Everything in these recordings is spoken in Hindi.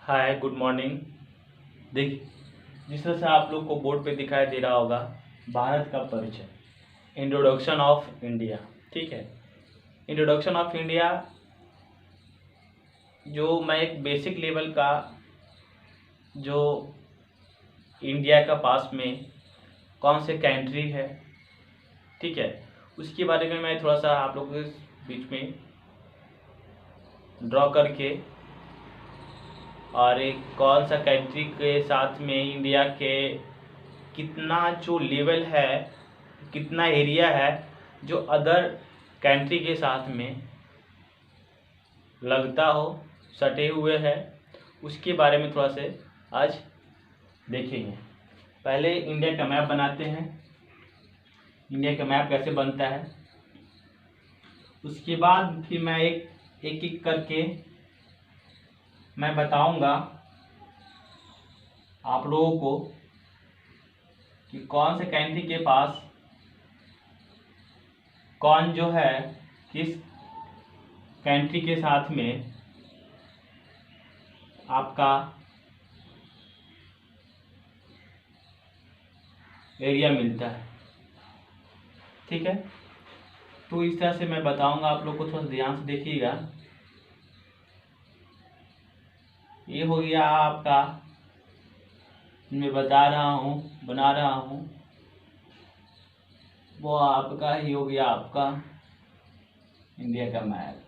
Hi good morning. देख, जिस तरह से आप लोग को बोर्ड पे दिखाई दे रहा होगा, भारत का परिचय, इंट्रोडक्शन ऑफ इंडिया। ठीक है, इंट्रोडक्शन ऑफ इंडिया जो मैं एक बेसिक लेवल का जो इंडिया का पास में कौन से कंट्री है, ठीक है, उसके बारे में मैं थोड़ा सा आप लोगों के बीच में ड्रॉ करके और एक कौन सा कंट्री के साथ में इंडिया के कितना जो लेवल है, कितना एरिया है जो अदर कंट्री के साथ में लगता हो, सटे हुए है, उसके बारे में थोड़ा से आज देखेंगे। पहले इंडिया का मैप बनाते हैं। इंडिया का मैप कैसे बनता है, उसके बाद फिर मैं एक एक करके मैं बताऊंगा आप लोगों को कि कौन से कंट्री के पास कौन जो है किस कंट्री के साथ में आपका एरिया मिलता है। ठीक है, तो इस तरह से मैं बताऊंगा आप लोग को, थोड़ा ध्यान से देखिएगा। ये हो गया आपका, मैं बता रहा हूँ, बना रहा हूँ, वो आपका ही हो गया आपका इंडिया का मैप।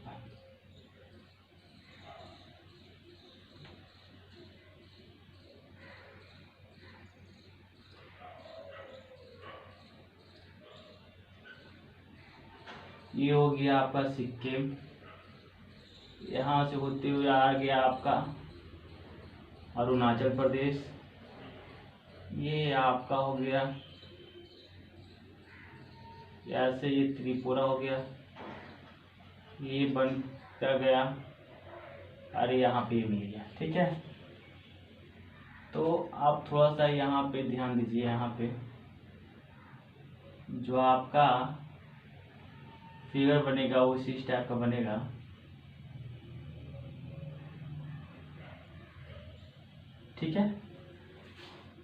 ये हो गया आपका सिक्किम, यहाँ से होते हुए आ गया आपका अरुणाचल प्रदेश, ये आपका हो गया, ऐसे ये त्रिपुरा हो गया, ये बनता गया, अरे यहाँ पे मिल गया। ठीक है, तो आप थोड़ा सा यहाँ पे ध्यान दीजिए। यहाँ पे जो आपका फिगर बनेगा वो इस टाइप का बनेगा। ठीक है,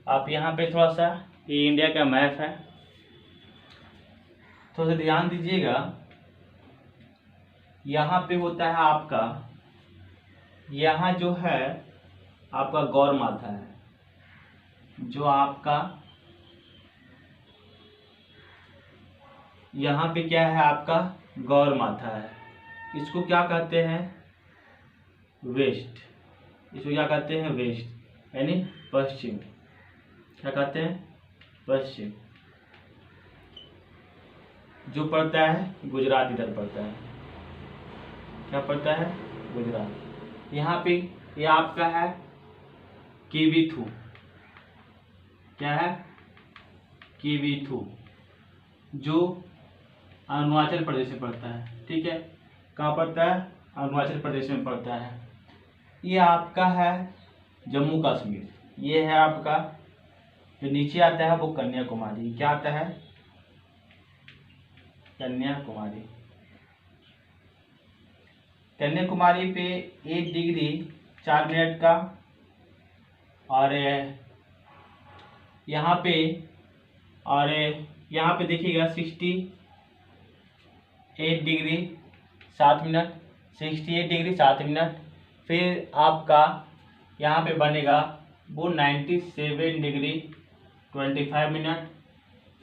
आप यहाँ पे थोड़ा सा, ये इंडिया का मैप है, थोड़ा सा ध्यान दीजिएगा। यहाँ पे होता है आपका, यहाँ जो है आपका गौर माथा है, जो आपका यहाँ पे क्या है आपका गौर माथा है। इसको क्या कहते हैं, वेस्ट। इसको क्या कहते हैं, वेस्ट यानी पश्चिम। क्या कहते हैं, पश्चिम। जो पड़ता है गुजरात, इधर पड़ता है, क्या पड़ता है, गुजरात। यहाँ पे ये आपका है किवीथू। क्या है, किवीथू, जो अरुणाचल प्रदेश में पड़ता है। ठीक है, कहाँ पड़ता है, अरुणाचल प्रदेश में पड़ता है। ये आपका है जम्मू कश्मीर। ये है आपका, जो नीचे आता है वो कन्याकुमारी। क्या आता है, कन्याकुमारी। कन्याकुमारी पे 1 डिग्री 4 मिनट का, और यहाँ पे, और यहाँ पे देखिएगा 68 डिग्री 7 मिनट, 68 डिग्री 7 मिनट। फिर आपका यहाँ पे बनेगा वो 97 डिग्री 25 मिनट।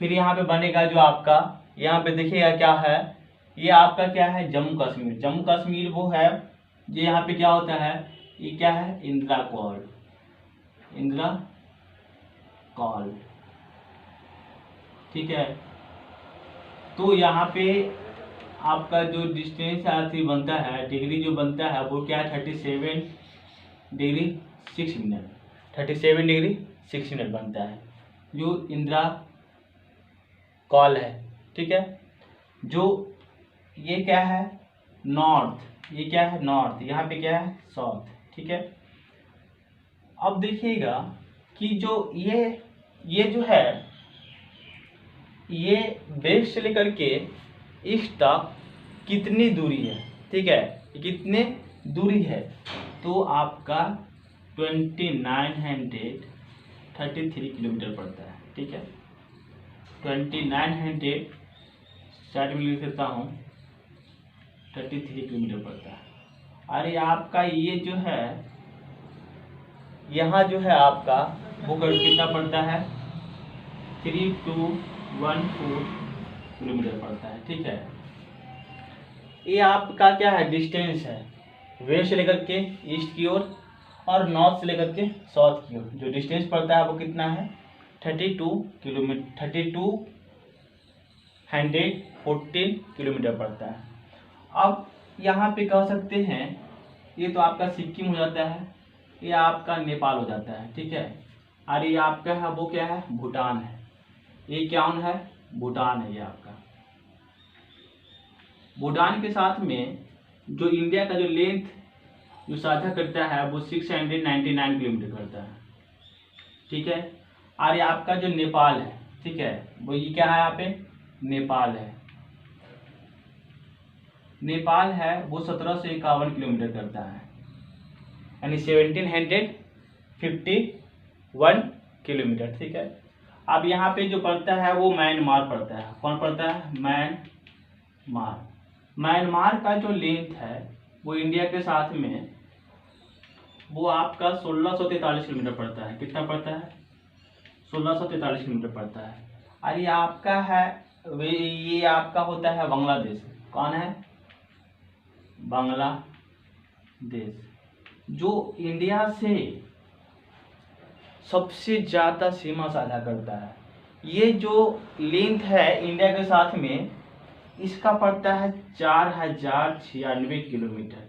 फिर यहाँ पे बनेगा जो आपका, यहाँ पे देखिएगा क्या है, ये आपका क्या है, जम्मू कश्मीर। जम्मू कश्मीर वो है जो यहाँ पे क्या होता है, ये क्या है, इंदिरा कॉल। इंदिरा कॉल। ठीक है, तो यहाँ पे आपका जो डिस्टेंस आती बनता है, डिग्री जो बनता है वो क्या है, 37 डिग्री 6 मिनट। 37 डिग्री 6 मिनट बनता है, जो इंदिरा कॉल है। ठीक है, जो ये क्या है, नॉर्थ। ये क्या है, नॉर्थ। यहाँ पे क्या है, साउथ। ठीक है, अब देखिएगा कि जो ये जो है, ये वेस्ट से लेकर के ईस्ट तक कितनी दूरी है। ठीक है, कितने दूरी है, तो आपका 2933 किलोमीटर पड़ता है। ठीक है, 2900 साइड में लिख देता हूँ, 33 किलोमीटर पड़ता है। अरे आपका ये जो है यहाँ जो है आपका वो कितना पड़ता है, 3214 किलोमीटर पड़ता है। ठीक है, ये आपका क्या है, डिस्टेंस है, वेस्ट से लेकर के ईस्ट की ओर और नॉर्थ से लेकर के साउथ की ओर जो डिस्टेंस पड़ता है वो कितना है, 3214 किलोमीटर पड़ता है। अब यहाँ पे कह सकते हैं ये तो आपका सिक्किम हो जाता है, ये आपका नेपाल हो जाता है। ठीक है, और ये आपका है वो क्या है, भूटान है। ये क्या है, भूटान है। ये आपका भूटान के साथ में जो इंडिया का जो लेंथ जो साझा करता है वो 699 किलोमीटर करता है। ठीक है, और ये आपका जो नेपाल है, ठीक है, वो ये क्या है, यहाँ पे नेपाल है। नेपाल है वो 1751 किलोमीटर करता है, यानी 1751 किलोमीटर। ठीक है, अब यहाँ पे जो पड़ता है वो म्यांमार पड़ता है। कौन पड़ता है, म्यांमार। म्यांमार का जो लेंथ है वो इंडिया के साथ में वो आपका 1643 किलोमीटर पड़ता है। कितना पड़ता है, 1643 किलोमीटर पड़ता है। और ये आपका है ये आपका होता है बांग्लादेश। कौन है, बांग्लादेश, जो इंडिया से सबसे ज़्यादा सीमा साझा करता है। ये जो लेंथ है इंडिया के साथ में इसका पड़ता है 4096 किलोमीटर।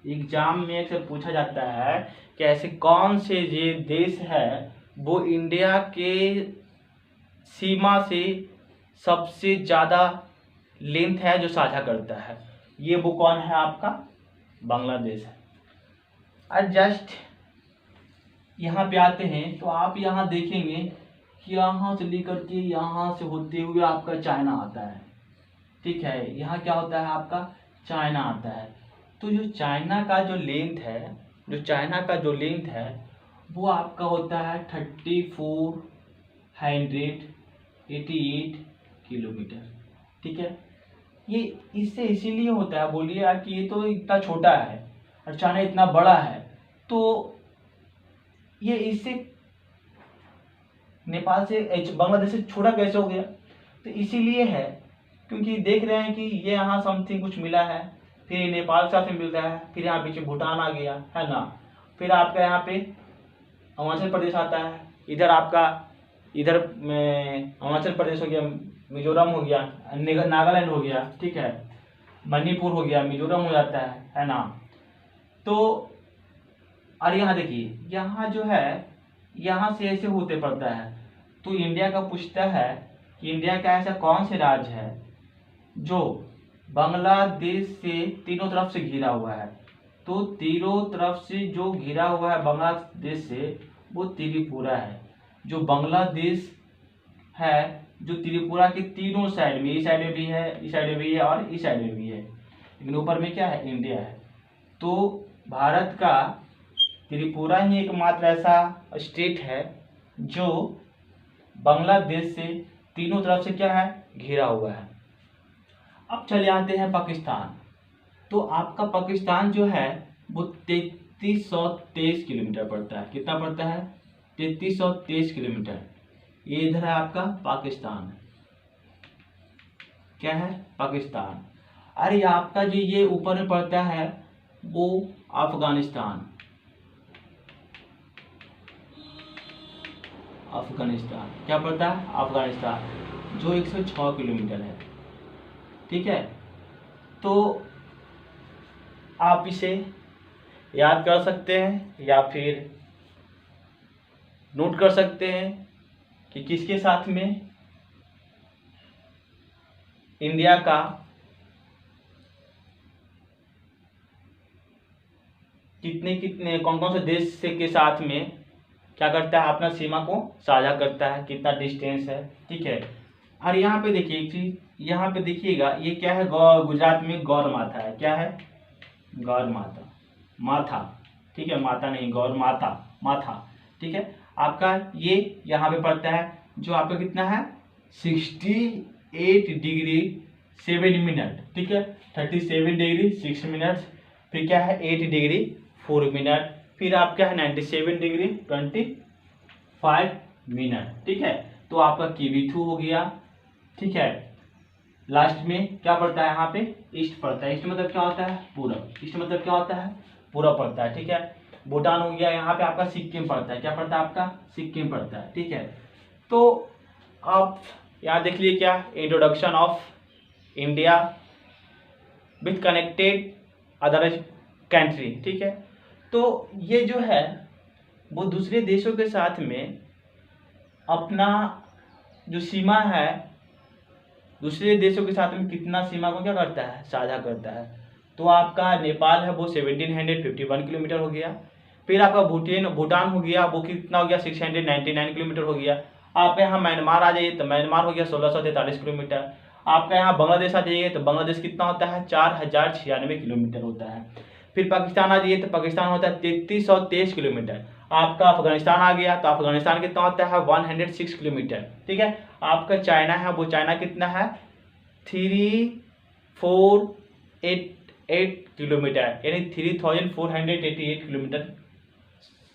एग्जाम में से पूछा जाता है कि ऐसे कौन से ये देश है वो इंडिया के सीमा से सबसे ज़्यादा लेंथ है जो साझा करता है, ये वो कौन है, आपका बांग्लादेश है। और जस्ट यहाँ पे आते हैं तो आप यहाँ देखेंगे कि यहाँ से लेकर के यहाँ से होते हुए आपका चाइना आता है। ठीक है, यहाँ क्या होता है, आपका चाइना आता है। तो जो चाइना का जो लेंथ है, जो चाइना का जो लेंथ है वो आपका होता है 3488 किलोमीटर। ठीक है, ये इससे इसीलिए होता है, बोलिए यार कि ये तो इतना छोटा है और चाइना इतना बड़ा है, तो ये इससे नेपाल से बांग्लादेश से छोटा कैसे हो गया, तो इसीलिए है क्योंकि देख रहे हैं कि ये यहाँ समथिंग कुछ मिला है, फिर नेपाल के साथ में मिल रहा है, फिर यहाँ पीछे भूटान आ गया है ना, फिर आपका यहाँ पे अरुणाचल प्रदेश आता है, इधर आपका इधर अरुणाचल प्रदेश हो गया, मिजोरम हो गया, नागालैंड हो गया, ठीक है, मणिपुर हो गया, मिजोरम हो जाता है ना। तो और यहाँ देखिए यहाँ जो है यहाँ से ऐसे होते पड़ता है। तो इंडिया का पूछता है कि इंडिया का ऐसा कौन से राज्य है जो बांग्लादेश से तीनों तरफ से घिरा हुआ है। तो तीनों तरफ से जो घिरा हुआ है बांग्लादेश से वो त्रिपुरा है। जो बांग्लादेश है जो त्रिपुरा के तीनों साइड में, इस साइड में भी है, इस साइड में भी है और इस साइड में भी है, लेकिन ऊपर में क्या है, इंडिया है। तो भारत का त्रिपुरा ही एकमात्र ऐसा स्टेट है जो बांग्लादेश से तीनों तरफ से क्या है, घिरा हुआ है। अब चले आते हैं पाकिस्तान। तो आपका पाकिस्तान जो है वो 3323 किलोमीटर पड़ता है। कितना पड़ता है, 3323 किलोमीटर। ये इधर है आपका पाकिस्तान, क्या है, पाकिस्तान। अरे आपका जो ये ऊपर में पड़ता है वो अफगानिस्तान, अफगानिस्तान क्या पड़ता है, अफगानिस्तान, जो 106 किलोमीटर है। ठीक है, तो आप इसे याद कर सकते हैं या फिर नोट कर सकते हैं कि किसके साथ में इंडिया का कितने कितने कौन कौन से देश से के साथ में क्या करता है, अपना सीमा को साझा करता है, कितना डिस्टेंस है। ठीक है, और यहाँ पे देखिए एक चीज, यहाँ पे देखिएगा ये क्या है, गुजरात में गौर माथा है। क्या है, गौर माथा, माथा। ठीक है, माता नहीं, गौर माता, माथा, ठीक है। आपका ये यहाँ पे पड़ता है जो आपका कितना है 68 डिग्री 7 मिनट, ठीक है, 37 डिग्री 6 मिनट, फिर क्या है 8 डिग्री 4 मिनट, फिर आपका है 97 डिग्री 25 मिनट, ठीक है। तो आपका Q2 हो गया, ठीक है। लास्ट में क्या पड़ता है यहाँ पे ईस्ट पड़ता है। ईस्ट मतलब क्या होता है पूरब, ईस्ट मतलब क्या होता है पूरब पड़ता है, ठीक है। भूटान हो गया, यहाँ पे आपका सिक्किम पड़ता है, क्या पड़ता है आपका सिक्किम पड़ता है, ठीक है। तो आप यहाँ देख लीजिए क्या introduction of India with connected other country, ठीक है। तो ये जो है वो दूसरे देशों के साथ में अपना जो सीमा है दूसरे देशों के साथ में कितना सीमा को क्या करता है साझा करता है। तो आपका नेपाल है वो 1751 किलोमीटर हो गया, फिर आपका भूटान हो गया वो कितना हो गया 699 किलोमीटर हो गया। आप यहाँ म्यांमार आ जाइए तो म्यांमार हो गया 1643 किलोमीटर। आपका यहाँ बांग्लादेश आ जाइए तो बांग्लादेश कितना होता है 4096 किलोमीटर होता है। फिर पाकिस्तान आ जाइए तो पाकिस्तान होता है 3323 किलोमीटर। आपका अफगानिस्तान आ गया तो अफगानिस्तान कितना होता है 106 किलोमीटर, ठीक है। आपका चाइना है वो चाइना कितना है 3488 किलोमीटर, यानी 3488 किलोमीटर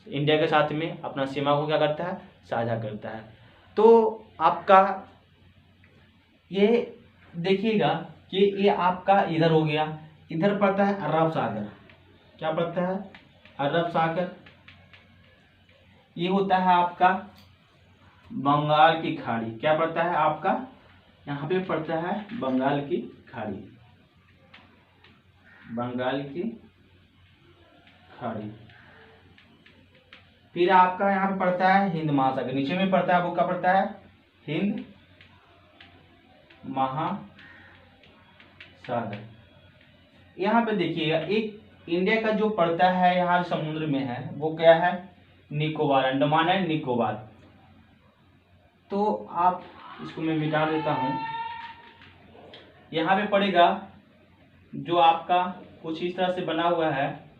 इंडिया के साथ में अपना सीमा को क्या करता है साझा करता है। तो आपका ये देखिएगा कि ये आपका इधर हो गया, इधर पड़ता है अरब सागर, क्या पड़ता है अरब सागर। ये होता है आपका बंगाल की खाड़ी, क्या पड़ता है आपका यहाँ पे पड़ता है बंगाल की खाड़ी, बंगाल की खाड़ी। फिर आपका यहाँ पे पड़ता है हिंद महासागर, नीचे में पड़ता है वो क्या पड़ता है हिंद महासागर। यहाँ पे देखिएगा एक इंडिया का जो पड़ता है यहाँ समुद्र में है वो क्या है निकोबार, अंडमान एंड निकोबार। तो आप इसको मैं मिटा देता हूँ। यहाँ पे पड़ेगा जो आपका कुछ इस तरह से बना हुआ है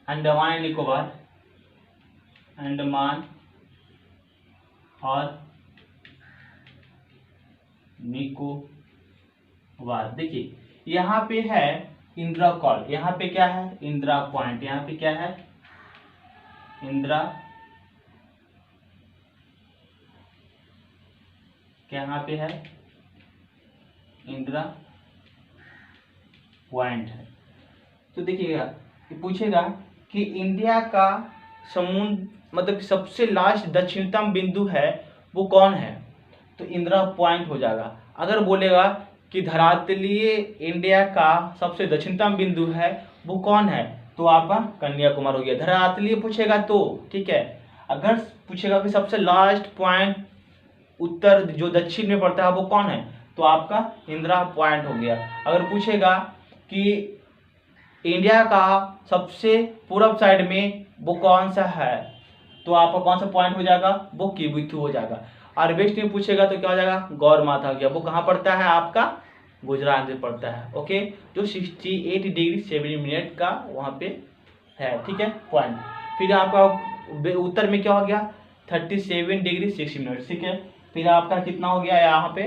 अंडमान एंड निकोबार, अंडमान और निकोबार। देखिए यहाँ पे है इंदिरा कॉल, यहाँ पे क्या है इंदिरा पॉइंट, यहाँ पे क्या है इंदिरा, क्या यहाँ पे है इंदिरा पॉइंट है। तो देखिएगा पूछेगा कि इंडिया का समुद्र मतलब सबसे लास्ट दक्षिणतम बिंदु है वो कौन है, तो इंदिरा पॉइंट हो जाएगा। अगर बोलेगा कि धरातलीय इंडिया का सबसे दक्षिणतम बिंदु है वो कौन है, तो आपका कन्याकुमारी हो गया। धरातलीय पूछेगा तो ठीक है। अगर पूछेगा कि सबसे लास्ट पॉइंट उत्तर जो दक्षिण में पड़ता है वो कौन है, तो आपका इंदिरा पॉइंट हो गया। अगर पूछेगा कि इंडिया का सबसे पूर्व साइड में वो कौन सा है, तो आपका कौन सा पॉइंट हो जाएगा, वो Q2 हो जाएगा। और वेस्ट में पूछेगा तो क्या हो जाएगा, गौर माथा हो गया। वो कहाँ पड़ता है, आपका गुजरात में पड़ता है। ओके, जो 68 डिग्री 7 मिनट का वहाँ पे है, ठीक है पॉइंट। फिर आपका उत्तर में क्या हो गया, 37 डिग्री 6 मिनट, ठीक है। फिर आपका कितना हो गया यहाँ पे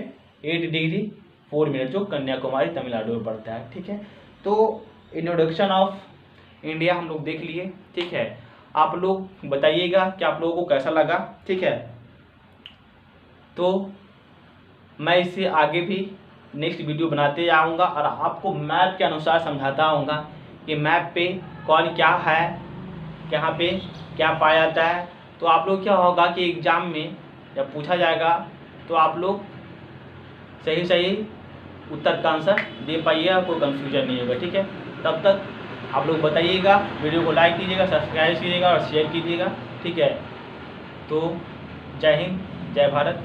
8 डिग्री 4 मिनट, जो कन्याकुमारी तमिलनाडु में पड़ता है, ठीक है। तो इंट्रोडक्शन ऑफ इंडिया हम लोग देख लिए, ठीक है। आप लोग बताइएगा कि आप लोगों को कैसा लगा, ठीक है। तो मैं इससे आगे भी नेक्स्ट वीडियो बनाते जाऊंगा और आपको मैप के अनुसार समझाता आऊँगा कि मैप पे कौन क्या है, कहाँ पे क्या पाया जाता है। तो आप लोग क्या होगा कि एग्ज़ाम में जब पूछा जाएगा तो आप लोग सही सही उत्तर का आंसर दे पाइएगा, कोई कंफ्यूजन नहीं होगा, ठीक है। तब तक आप लोग बताइएगा, वीडियो को लाइक कीजिएगा, सब्सक्राइब कीजिएगा और शेयर कीजिएगा, ठीक है। तो जय हिंद, जय भारत।